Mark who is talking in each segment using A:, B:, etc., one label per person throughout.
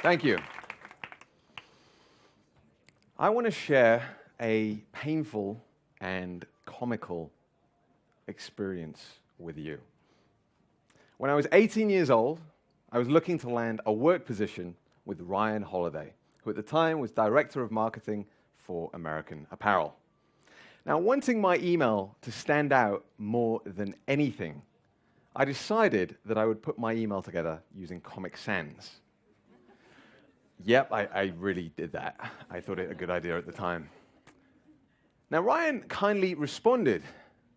A: Thank you. I want to share a painful and comical experience with you. When I was 18 years old, I was looking to land a work position with Ryan Holiday, who at the time was Director of Marketing for American Apparel. Now, wanting my email to stand out more than anything, I decided that I would put my email together using Comic Sans. Yep, I really did that. I thought it a good idea at the time. Now, Ryan kindly responded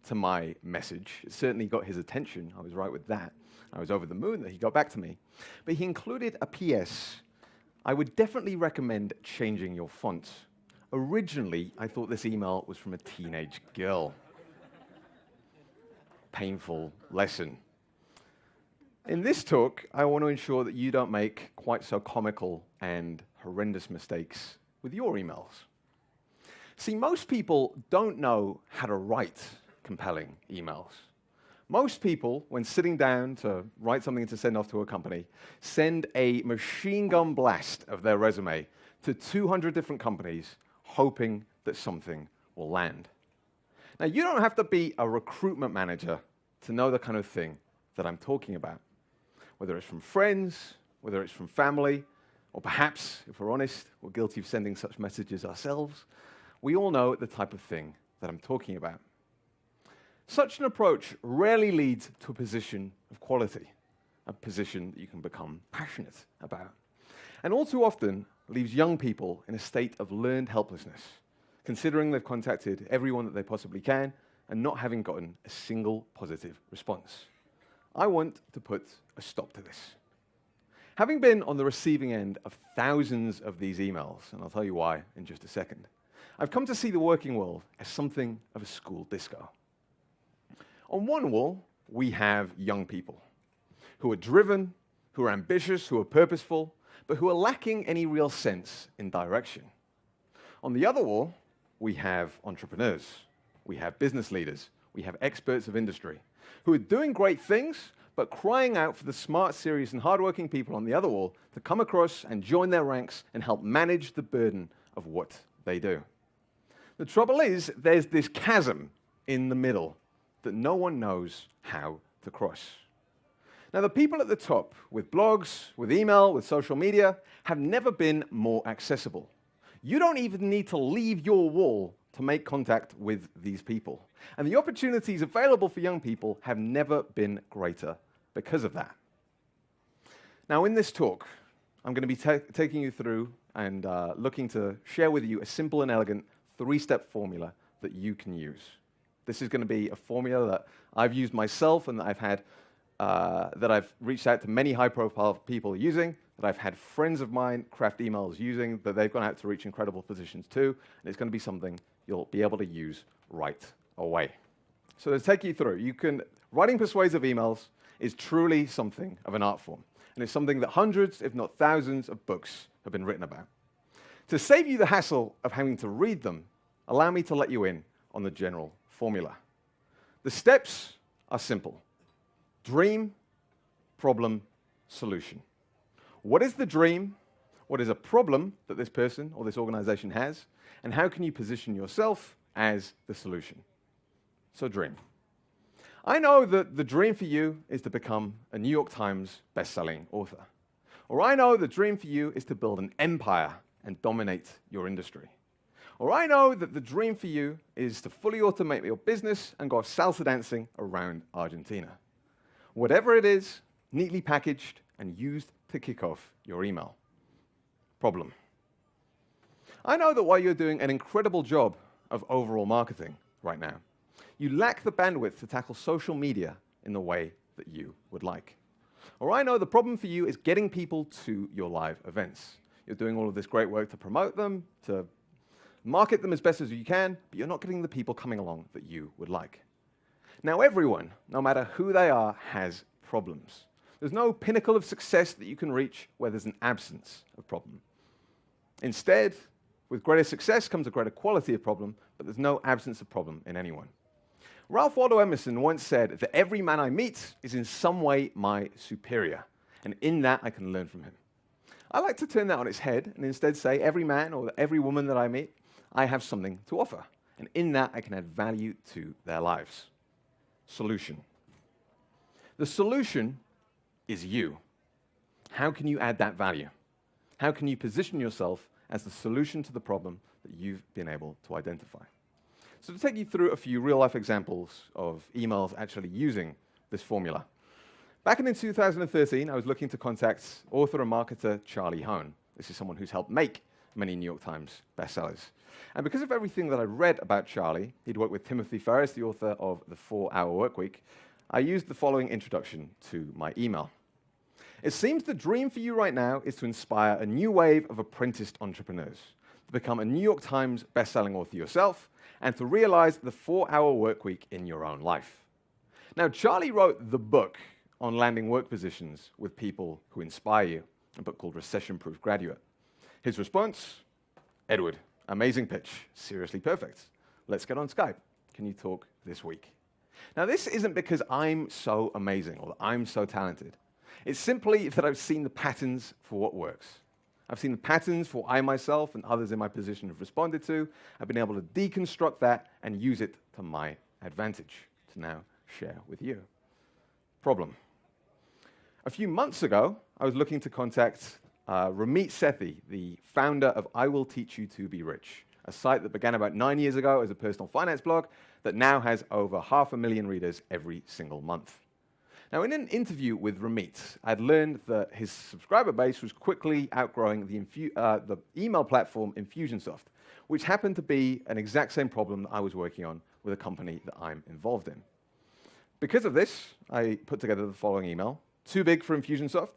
A: to my message. It certainly got his attention. I was right with that. I was over the moon that he got back to me. But he included a PS. I would definitely recommend changing your font. Originally, I thought this email was from a teenage girl. Painful lesson. In this talk, I want to ensure that you don't make quite so comical and horrendous mistakes with your emails. See, most people don't know how to write compelling emails. Most people, when sitting down to write something to send off to a company, send a machine gun blast of their resume to 200 different companies, hoping that something will land. Now, you don't have to be a recruitment manager to know the kind of thing that I'm talking about. Whether it's from friends, whether it's from family, or perhaps, if we're honest, we're guilty of sending such messages ourselves, we all know the type of thing that I'm talking about. Such an approach rarely leads to a position of quality, a position that you can become passionate about, and all too often leaves young people in a state of learned helplessness, considering they've contacted everyone that they possibly can and not having gotten a single positive response. I want to put a stop to this. Having been on the receiving end of thousands of these emails, and I'll tell you why in just a second, I've come to see the working world as something of a school disco. On one wall, we have young people who are driven, who are ambitious, who are purposeful, but who are lacking any real sense in direction. On the other wall, we have entrepreneurs, we have business leaders, we have experts of industry, who are doing great things, but crying out for the smart, serious, and hardworking people on the other wall to come across and join their ranks and help manage the burden of what they do. The trouble is, there's this chasm in the middle that no one knows how to cross. Now, the people at the top, with blogs, with email, with social media, have never been more accessible. You don't even need to leave your wall to make contact with these people. And the opportunities available for young people have never been greater because of that. Now, in this talk, I'm going to be taking you through and looking to share with you a simple and elegant three-step formula that you can use. This is going to be a formula that I've used myself and that I've had, that I've reached out to many high-profile people using, that I've had friends of mine craft emails using, that they've gone out to reach incredible positions too, and it's going to be something you'll be able to use right away. So to take you through, writing persuasive emails is truly something of an art form, and it's something that hundreds, if not thousands, of books have been written about. To save you the hassle of having to read them, allow me to let you in on the general formula. The steps are simple. Dream, problem, solution. What is the dream? What is a problem that this person or this organization has? And how can you position yourself as the solution? So dream. I know that the dream for you is to become a New York Times bestselling author. Or I know the dream for you is to build an empire and dominate your industry. Or I know that the dream for you is to fully automate your business and go salsa dancing around Argentina. Whatever it is, neatly packaged and used to kick off your email. Problem. I know that while you're doing an incredible job of overall marketing right now, you lack the bandwidth to tackle social media in the way that you would like. Or I know the problem for you is getting people to your live events. You're doing all of this great work to promote them, to market them as best as you can, but you're not getting the people coming along that you would like. Now, everyone, no matter who they are, has problems. There's no pinnacle of success that you can reach where there's an absence of problem. Instead, with greater success comes a greater quality of problem, but there's no absence of problem in anyone. Ralph Waldo Emerson once said that every man I meet is in some way my superior, and in that I can learn from him. I like to turn that on its head and instead say every man or every woman that I meet, I have something to offer. And in that, I can add value to their lives. Solution. The solution is you. How can you add that value? How can you position yourself as the solution to the problem that you've been able to identify? So to take you through a few real-life examples of emails actually using this formula. Back in 2013, I was looking to contact author and marketer Charlie Hone. This is someone who's helped make many New York Times bestsellers. And because of everything that I read about Charlie, he'd worked with Timothy Ferriss, the author of The 4-Hour Workweek, I used the following introduction to my email. It seems the dream for you right now is to inspire a new wave of apprenticed entrepreneurs, to become a New York Times bestselling author yourself, and to realize the 4-hour workweek in your own life. Now, Charlie wrote the book on landing work positions with people who inspire you, a book called Recession-Proof Graduate. His response, Edward, amazing pitch, seriously perfect. Let's get on Skype. Can you talk this week? Now, this isn't because I'm so amazing or that I'm so talented. It's simply that I've seen the patterns for what works. I've seen the patterns for what I myself and others in my position have responded to. I've been able to deconstruct that and use it to my advantage to now share with you. Problem. A few months ago, I was looking to contact Ramit Sethi, the founder of I Will Teach You to Be Rich, a site that began about 9 years ago as a personal finance blog that now has over 500,000 readers every single month. Now, in an interview with Ramit, I'd learned that his subscriber base was quickly outgrowing the email platform Infusionsoft, which happened to be an exact same problem that I was working on with a company that I'm involved in. Because of this, I put together the following email. Too big for Infusionsoft?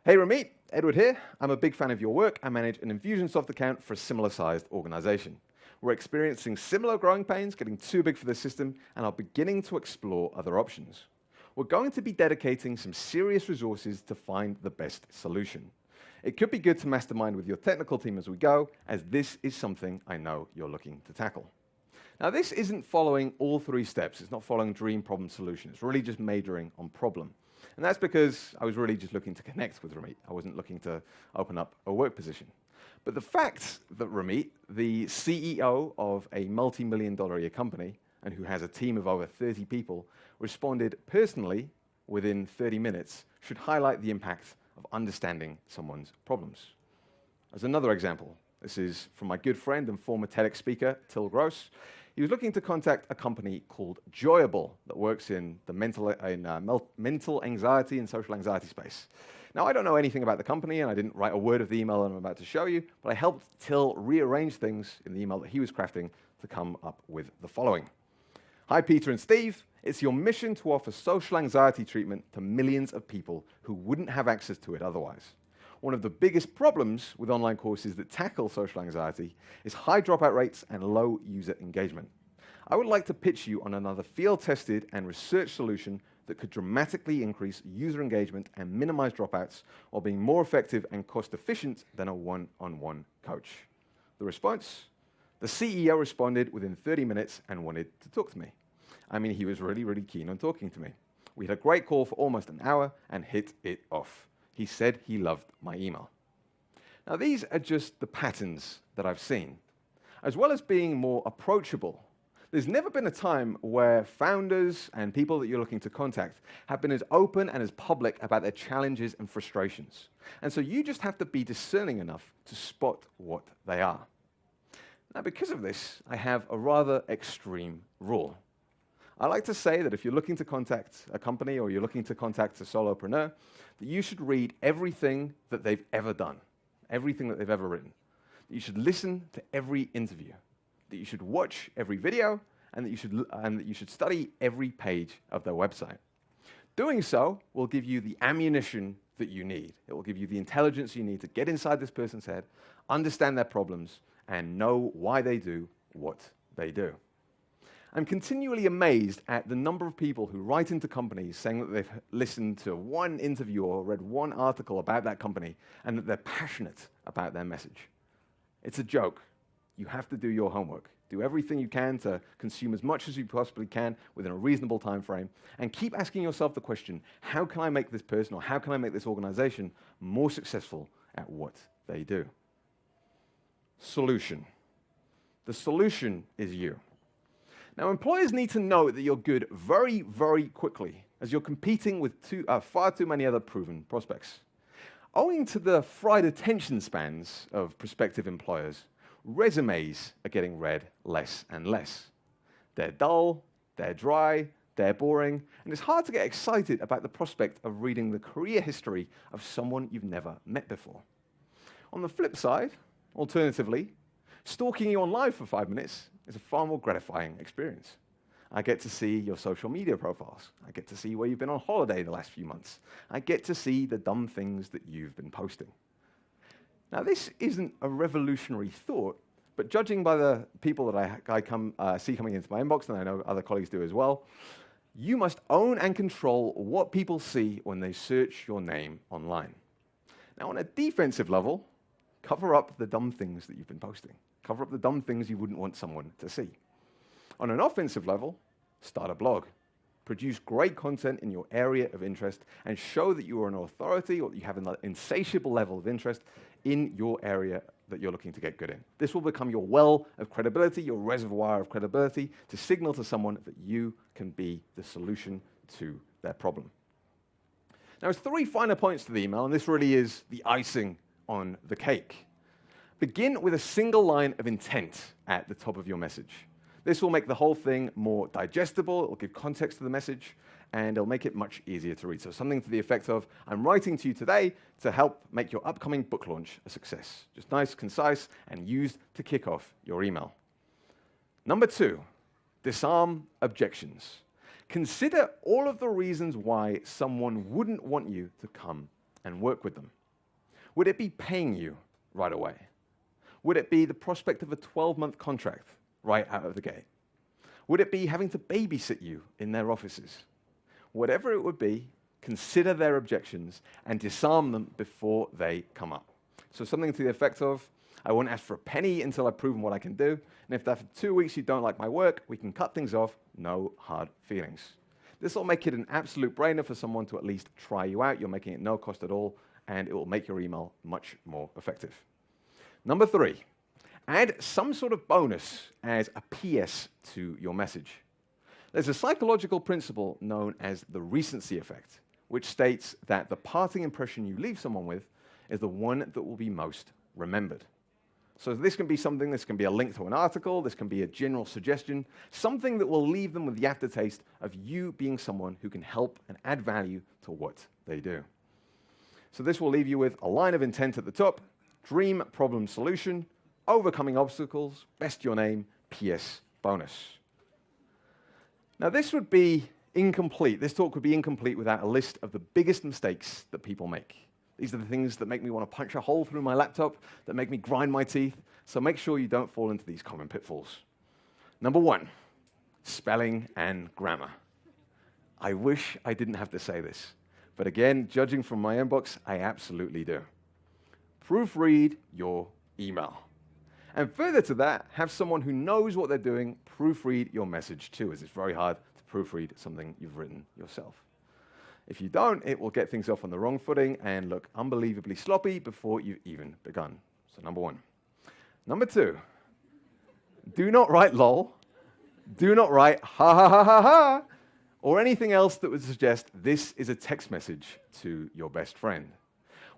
A: Hey Ramit, Edward here. I'm a big fan of your work. I manage an Infusionsoft account for a similar-sized organization. We're experiencing similar growing pains, getting too big for the system, and are beginning to explore other options. We're going to be dedicating some serious resources to find the best solution. It could be good to mastermind with your technical team as we go, as this is something I know you're looking to tackle. Now, this isn't following all 3 steps. It's not following dream, problem, solution. It's really just majoring on problem. And that's because I was really just looking to connect with Ramit. I wasn't looking to open up a work position. But the fact that Ramit, the CEO of a multi-million-dollar a year company, and who has a team of over 30 people, responded personally within 30 minutes should highlight the impact of understanding someone's problems. As another example, this is from my good friend and former TEDx speaker, Till Gross. He was looking to contact a company called Joyable that works in the mental anxiety and social anxiety space. Now, I don't know anything about the company, and I didn't write a word of the email I'm about to show you, but I helped Till rearrange things in the email that he was crafting to come up with the following. Hi, Peter and Steve. It's your mission to offer social anxiety treatment to millions of people who wouldn't have access to it otherwise. One of the biggest problems with online courses that tackle social anxiety is high dropout rates and low user engagement. I would like to pitch you on another field-tested and research solution that could dramatically increase user engagement and minimize dropouts while being more effective and cost-efficient than a one-on-one coach. The response? The CEO responded within 30 minutes and wanted to talk to me. I mean, he was really, really keen on talking to me. We had a great call for almost an hour and hit it off. He said he loved my email. Now, these are just the patterns that I've seen. As well as being more approachable, there's never been a time where founders and people that you're looking to contact have been as open and as public about their challenges and frustrations. And so you just have to be discerning enough to spot what they are. Now, because of this, I have a rather extreme rule. I like to say that if you're looking to contact a company or you're looking to contact a solopreneur, that you should read everything that they've ever done, everything that they've ever written. That you should listen to every interview, that you should watch every video, and that you should study every page of their website. Doing so will give you the ammunition that you need. It will give you the intelligence you need to get inside this person's head, understand their problems, and know why they do what they do. I'm continually amazed at the number of people who write into companies saying that they've listened to one interview or read one article about that company and that they're passionate about their message. It's a joke. You have to do your homework. Do everything you can to consume as much as you possibly can within a reasonable time frame, and keep asking yourself the question, how can I make this person or how can I make this organization more successful at what they do. Solution. The solution is you. Now, employers need to know that you're good very, very quickly, as you're competing with far too many other proven prospects. Owing to the fried attention spans of prospective employers, resumes are getting read less and less. They're dull, they're dry, they're boring, and it's hard to get excited about the prospect of reading the career history of someone you've never met before. On the flip side, alternatively, stalking you online for 5 minutes is a far more gratifying experience. I get to see your social media profiles. I get to see where you've been on holiday the last few months. I get to see the dumb things that you've been posting. Now, this isn't a revolutionary thought, but judging by the people that I see coming into my inbox, and I know other colleagues do as well, you must own and control what people see when they search your name online. Now, on a defensive level, cover up the dumb things that you've been posting. Cover up the dumb things you wouldn't want someone to see. On an offensive level, start a blog. Produce great content in your area of interest and show that you are an authority or that you have an insatiable level of interest in your area that you're looking to get good in. This will become your well of credibility, your reservoir of credibility, to signal to someone that you can be the solution to their problem. Now, there's 3 finer points to the email, and this really is the icing on the cake. Begin with a single line of intent at the top of your message. This will make the whole thing more digestible, it will give context to the message, and it'll make it much easier to read. So something to the effect of, I'm writing to you today to help make your upcoming book launch a success. Just nice, concise, and used to kick off your email. Number 2, disarm objections. Consider all of the reasons why someone wouldn't want you to come and work with them. Would it be paying you right away? Would it be the prospect of a 12-month contract right out of the gate? Would it be having to babysit you in their offices? Whatever it would be, consider their objections and disarm them before they come up. So something to the effect of, I won't ask for a penny until I've proven what I can do, and if after 2 weeks you don't like my work, we can cut things off, no hard feelings. This will make it an absolute brainer for someone to at least try you out. You're making it no cost at all, and it will make your email much more effective. Number 3, add some sort of bonus as a PS to your message. There's a psychological principle known as the recency effect, which states that the parting impression you leave someone with is the one that will be most remembered. So this can be something, this can be a link to an article, this can be a general suggestion, something that will leave them with the aftertaste of you being someone who can help and add value to what they do. So this will leave you with a line of intent at the top, dream, problem, solution, overcoming obstacles, best your name, PS, bonus. Now this would be incomplete. This talk would be incomplete without a list of the biggest mistakes that people make. These are the things that make me want to punch a hole through my laptop, that make me grind my teeth, so make sure you don't fall into these common pitfalls. Number 1, spelling and grammar. I wish I didn't have to say this, but again, judging from my inbox, I absolutely do. Proofread your email. And further to that, have someone who knows what they're doing proofread your message too, as it's very hard to proofread something you've written yourself. If you don't, it will get things off on the wrong footing and look unbelievably sloppy before you've even begun. So number 1. Number 2, do not write lol, do not write ha ha ha ha ha, or anything else that would suggest this is a text message to your best friend.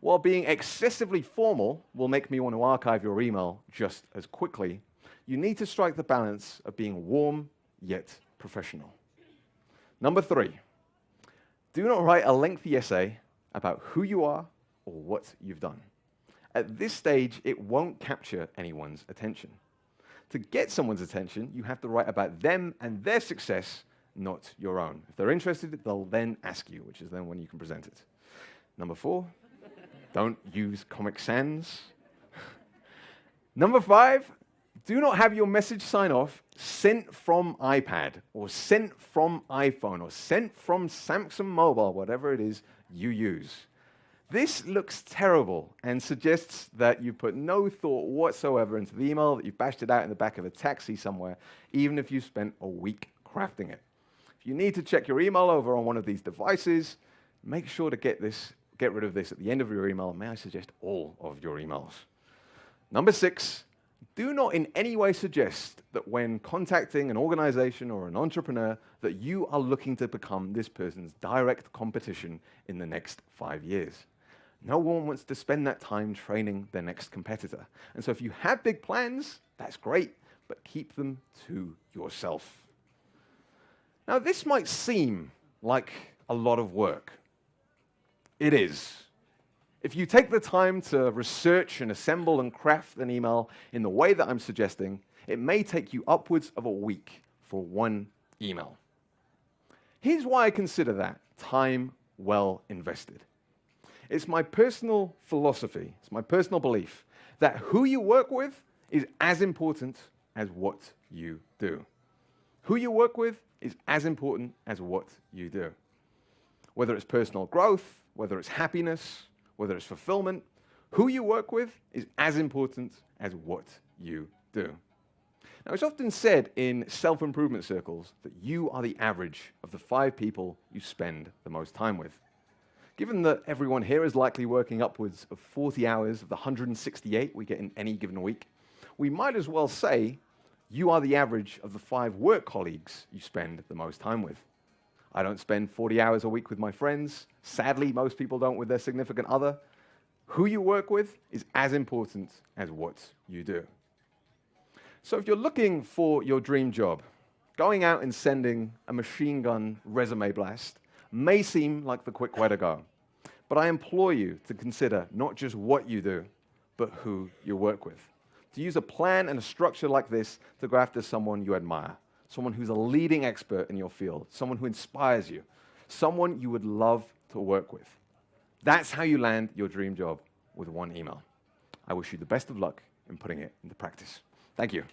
A: While being excessively formal will make me want to archive your email just as quickly, you need to strike the balance of being warm yet professional. Number 3, do not write a lengthy essay about who you are or what you've done. At this stage, it won't capture anyone's attention. To get someone's attention, you have to write about them and their success, not your own. If they're interested, they'll then ask you, which is then when you can present it. Number 4, don't use Comic Sans. Number 5, do not have your message sign off sent from iPad or sent from iPhone or sent from Samsung Mobile, whatever it is you use. This looks terrible and suggests that you put no thought whatsoever into the email, that you bashed it out in the back of a taxi somewhere, even if you spent a week crafting it. If you need to check your email over on one of these devices, make sure to get this get rid of this at the end of your email. May I suggest all of your emails? Number 6, do not in any way suggest that when contacting an organization or an entrepreneur that you are looking to become this person's direct competition in the next 5 years. No one wants to spend that time training their next competitor. And so if you have big plans, that's great, but keep them to yourself. Now, this might seem like a lot of work. It is. If you take the time to research and assemble and craft an email in the way that I'm suggesting, it may take you upwards of a week for one email. Here's why I consider that time well invested. It's my personal philosophy, it's my personal belief that who you work with is as important as what you do. Who you work with is as important as what you do. Whether it's personal growth, whether it's happiness, whether it's fulfillment, who you work with is as important as what you do. Now, it's often said in self-improvement circles that you are the average of the 5 people you spend the most time with. Given that everyone here is likely working upwards of 40 hours of the 168 we get in any given week, we might as well say you are the average of the 5 work colleagues you spend the most time with. I don't spend 40 hours a week with my friends. Sadly, most people don't with their significant other. Who you work with is as important as what you do. So if you're looking for your dream job, going out and sending a machine gun resume blast may seem like the quick way to go. But I implore you to consider not just what you do, but who you work with. To use a plan and a structure like this to go after someone you admire, someone who's a leading expert in your field, someone who inspires you, someone you would love to work with. That's how you land your dream job with one email. I wish you the best of luck in putting it into practice. Thank you.